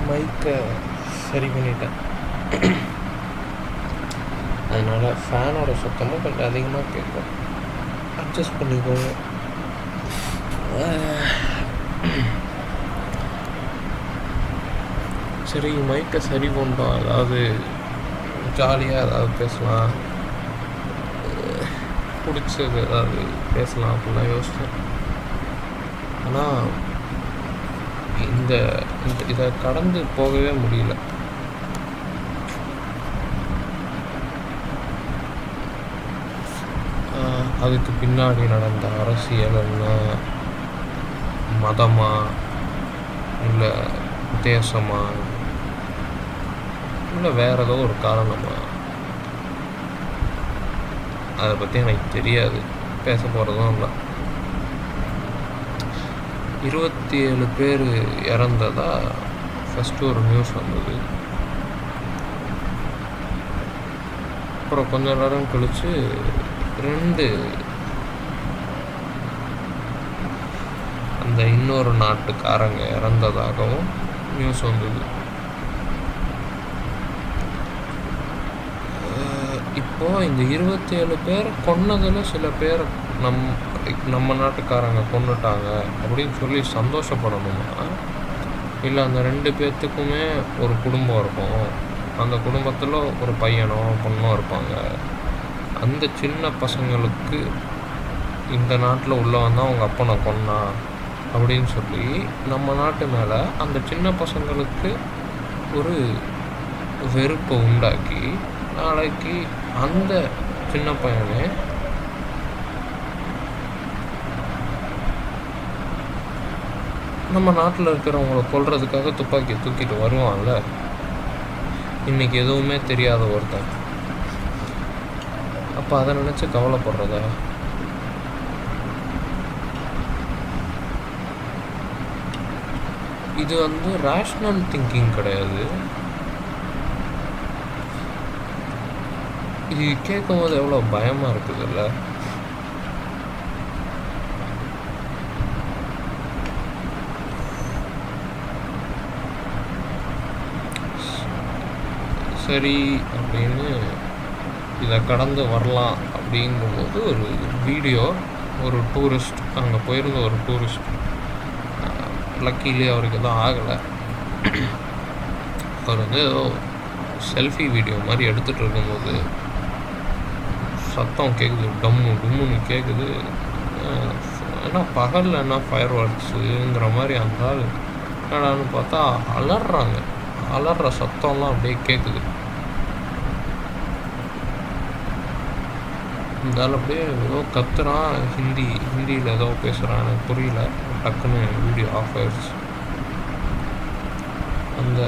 மைக்கை சரி பண்ணிட்டேன். அதனால் ஃபேனோட சத்தமும் கொஞ்சம் அதிகமாக கேட்கும், அட்ஜஸ்ட் பண்ணிக்கோங்க. சரி, மைக்கை சரி பண்ணிட்டோம், அதாவது ஜாலியாக ஏதாவது பேசலாம், பிடிச்சது ஏதாவது பேசலாம் அப்படிலாம் யோசித்தேன். ஆனால் இதை கடந்து போகவே முடியல. அதுக்கு பின்னாடி நடந்த அரசியல் என்ன, மதமா இல்லை தேசமா இல்லை வேறு ஏதோ ஒரு காரணமா, அதை பற்றி எனக்கு தெரியாது, பேச போகிறதும் இல்லை. 27 பேர் இறந்ததா ஃபஸ்ட்டு ஒரு நியூஸ் வந்தது. அப்புறம் கொஞ்ச நேரம் கழித்து 2 அந்த இன்னொரு நாட்டுக்காரங்க இறந்ததாகவும் நியூஸ் வந்தது. இப்போது இந்த 27 பேர் கொன்னதில் சில பேர் நம்ம நாட்டுக்காரங்க கொண்டுட்டாங்க அப்படின்னு சொல்லி சந்தோஷப்படணுமா, இல்லை அந்த 2 பேர்த்துக்குமே ஒரு குடும்பம் இருக்கும், அந்த குடும்பத்தில் ஒரு பையனோ பொண்ணோ இருப்பாங்க, அந்த சின்ன பசங்களுக்கு இந்த நாட்டில் உள்ளவன் தான் அவங்க அப்பனை கொன்னான் அப்படின்னு சொல்லி நம்ம நாட்டு மேலே அந்த சின்ன பசங்களுக்கு ஒரு வெறுப்பை உண்டாக்கி நாளைக்கு அந்த சின்ன பையனே நம்ம நாட்டில் இருக்கிறவங்கள கொல்றதுக்காக துப்பாக்கி தூக்கிட்டு வருவான்ல. இன்றைக்கி எதுவுமே தெரியாத ஒருத்தன், அப்போ அதை நினச்சி கவலைப்படுறதா? இது ரேஷ்னல் திங்கிங் கிடையாது. இது கேட்கும் போது எவ்வளோ பயமாக இருக்குதுல்ல. சரி அப்படின்னு இதை கடந்து வரலாம் அப்படிங்கும்போது ஒரு வீடியோ, ஒரு டூரிஸ்ட், அங்கே போயிருந்த ஒரு டூரிஸ்ட், லக்கிலே அவருக்கு எதுவும் ஆகலை, அவர் ஏதோ செல்ஃபி வீடியோ மாதிரி எடுத்துகிட்டு இருக்கும்போது சத்தம் கேட்குது, டம்மு டும்முன்னு கேட்குது. ஏன்னா பகலில் என்ன ஃபயர் ஒர்க்ஸுங்கிற மாதிரி அந்த ஆள் என்னடான்னு பார்த்தா அலற சத்தம்லாம் அப்படியே கேட்குது. இந்த ஆள் அப்படியே ஏதோ கத்துறான், ஹிந்தியில் ஏதோ பேசுகிறான், எனக்கு புரியல. டக்குன்னு வீடியோ ஆஃப் ஆயிடுச்சு. அந்த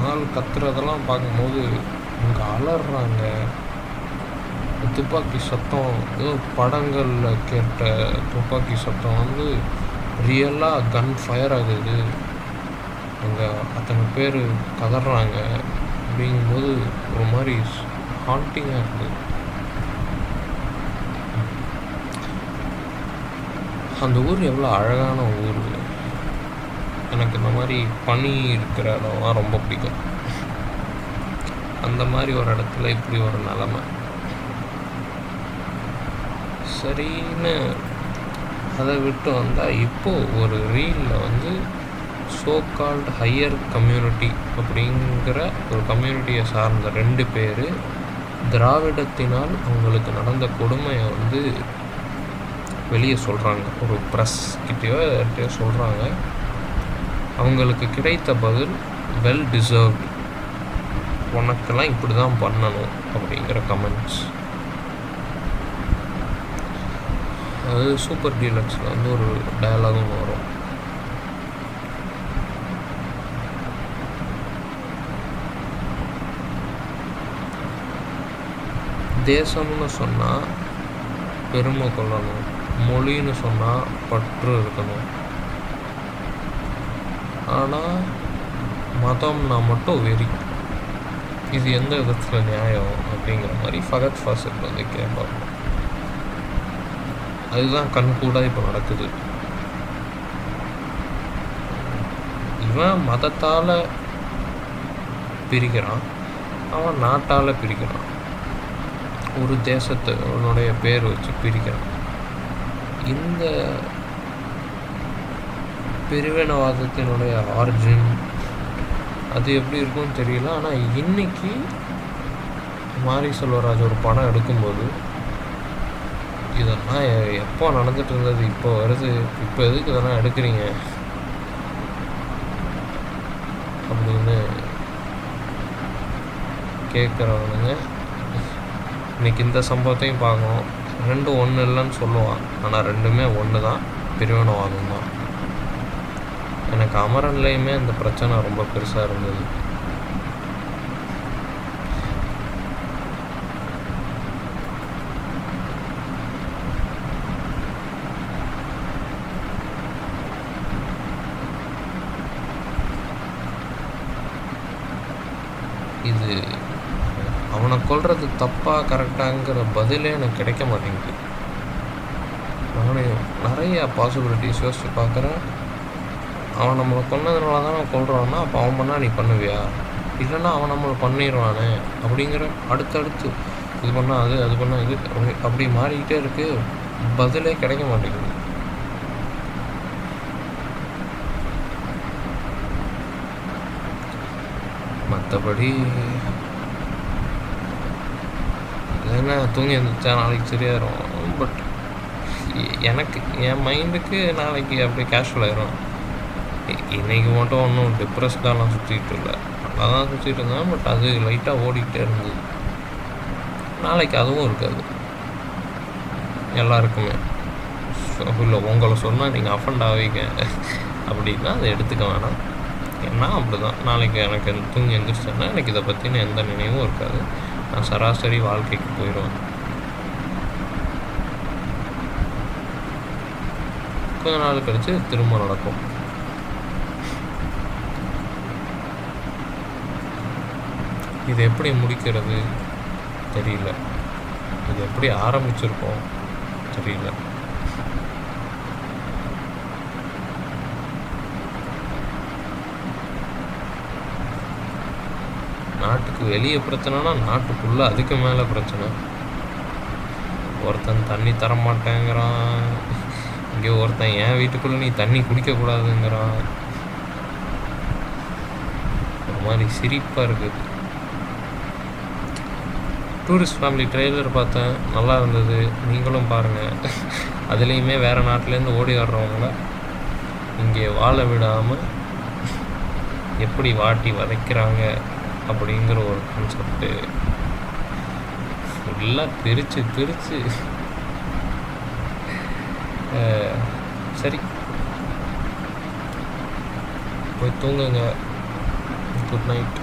ஆள் கத்துறதெல்லாம் பார்க்கும்போது இங்கே அலறாங்க. துப்பாக்கி சத்தம் ஏதோ படங்களில் கேட்ட துப்பாக்கி சத்தம் ரியலாக கன் ஃபயர் ஆகுது, அங்கே அத்தனை பேர் கதறாங்க அப்படிங்கும்போது ஒரு மாதிரி ஹாண்டிங்காக இருக்குது. அந்த ஊர் எவ்வளோ அழகான ஊர். எனக்கு இந்த மாதிரி பனி இருக்கிற இடம்லாம் ரொம்ப பிடிக்கும். அந்த மாதிரி ஒரு இடத்துல இப்படி ஒரு நிலமை. சரின்னு அதை விட்டு வந்தால் இப்போது ஒரு ரீலில் சோ கால்டு ஹையர் கம்யூனிட்டி அப்படிங்கிற ஒரு கம்யூனிட்டியை சார்ந்த 2 பேர் திராவிடத்தினால் அவங்களுக்கு நடந்த கொடுமையை வெளியே சொல்கிறாங்க. ஒரு ப்ரெஸ் கிட்டேயோ சொல்கிறாங்க. அவங்களுக்கு கிடைத்த பதில் வெல் டிசர்வ்டு, உனக்கெல்லாம் இப்படி தான் பண்ணணும் அப்படிங்கிற கமெண்ட்ஸ். அது சூப்பர் டீலக்ஸில் ஒரு டயலாகும் வரும். தேசம்னு சொன்னால் பெருமை கொள்ளணும், மொழின்னு சொன்னால் பற்று இருக்கணும், ஆனால் மதம்னா மட்டும் வெறி. இது எந்த விதத்தில் நியாயம் அப்படிங்கிற மாதிரி ஃபகத் ஃபாசில் கேட்பாங்க. அதுதான் கண் கூட இப்போ நடக்குது. இவன் மதத்தால் பிரிக்கிறான், அவன் நாட்டால் பிரிக்கிறான், ஒரு தேசத்தினுடைய பேர் வச்சு பிரிக்கிறான். இந்த பிரிவினவாதத்தினுடைய ஆரிஜின் அது எப்படி இருக்கும்னு தெரியல. ஆனால் இன்னைக்கு மாரி செல்வராஜ் ஒரு படம் எடுக்கும்போது இதெல்லாம் எப்போ நடந்துட்டு இருந்தது, இப்போ வருது, இப்போ எதுக்கு இதெல்லாம் எடுக்கிறீங்க அப்படின்னு கேட்குறவனுங்க இன்னைக்கு இந்த சம்பவத்தையும் பார்க்கணும். ரெண்டும் ஒன்று இல்லைன்னு சொல்லுவான், ஆனால் ரெண்டுமே ஒன்று தான், பிரிவினவாதம் தான். எனக்கு அமரன்லேயுமே அந்த பிரச்சனை ரொம்ப பெருசாக இருந்தது. இது அவனை கொல்றது தப்பாக கரெக்டாங்கிற பதிலே எனக்கு கிடைக்க மாட்டேங்குது. நானே நிறைய பாசிபிலிட்டிஸ் யோசிச்சு பார்க்குறேன். அவன் நம்மளை கொன்னதுனால தான் அவன் கொல்றான்னா, அப்போ அவன் பண்ணால் நீ பண்ணுவியா? இல்லைன்னா அவன் நம்மளை பண்ணிடுவானே அப்படிங்கிற அடுத்தடுத்து இது பண்ணால் அது, அது பண்ணால் இது, அப்படி மாறிக்கிட்டே இருக்கு. பதிலே கிடைக்க மாட்டேங்குது. மற்றபடி என்ன தூங்கி இருந்துச்சா நாளைக்கு சரியாயிரும். பட் எனக்கு என் மைண்டுக்கு நாளைக்கு அப்படியே கேஷுவல் ஆயிரும். இன்றைக்கி மட்டும் ஒன்றும் டிப்ரெஸ்டாலாம் சுற்றிட்டு இல்லை, நல்லா தான் சுற்றிட்டு இருந்தேன். பட் அது லைட்டாக ஓடிக்கிட்டே இருந்தது. நாளைக்கு அதுவும் இருக்காது எல்லாருக்குமே. இல்லை உங்களை சொன்னால் நீங்கள் அஃபண்ட் ஆவீங்க அப்படின்னா அதை எடுத்துக்க வேணாம். ஏன்னா அப்படி தான் நாளைக்கு எனக்கு தூங்கி எழுந்திரிச்சேன்னா எனக்கு இதை பற்றின எந்த நினைவும் இருக்காது. நான் சராசரி வாழ்க்கைக்கு போயிடுவேன். கொஞ்ச நாள் கழித்து திரும்ப நடக்கும். இது எப்படி முடிக்கிறது தெரியல, இது எப்படி ஆரம்பிச்சிருக்கோம் தெரியல. நாட்டுக்கு வெளியே பிரச்சனைனா நாட்டுக்குள்ளே அதுக்கு மேலே பிரச்சனை. ஒருத்தன் தண்ணி தரமாட்டேங்கிறான், இங்கே ஒருத்தன் என் வீட்டுக்குள்ளே நீ தண்ணி குடிக்கக்கூடாதுங்கிறான். ஒரு மாதிரி சிரிப்பாக இருக்குது. டூரிஸ்ட் ஃபேமிலி ட்ரெய்லர் பார்த்தேன், நல்லா இருந்தது, நீங்களும் பாருங்கள். அதுலேயுமே வேறு நாட்டிலேருந்து ஓடி வர்றவங்கள இங்கே வாழ விடாமல் எப்படி வாட்டி வதைக்கிறாங்க அப்படிங்கிற ஒரு கான்செப்டு எல்லாம் பிரித்து சரி போய் தூங்குங்க. Good night.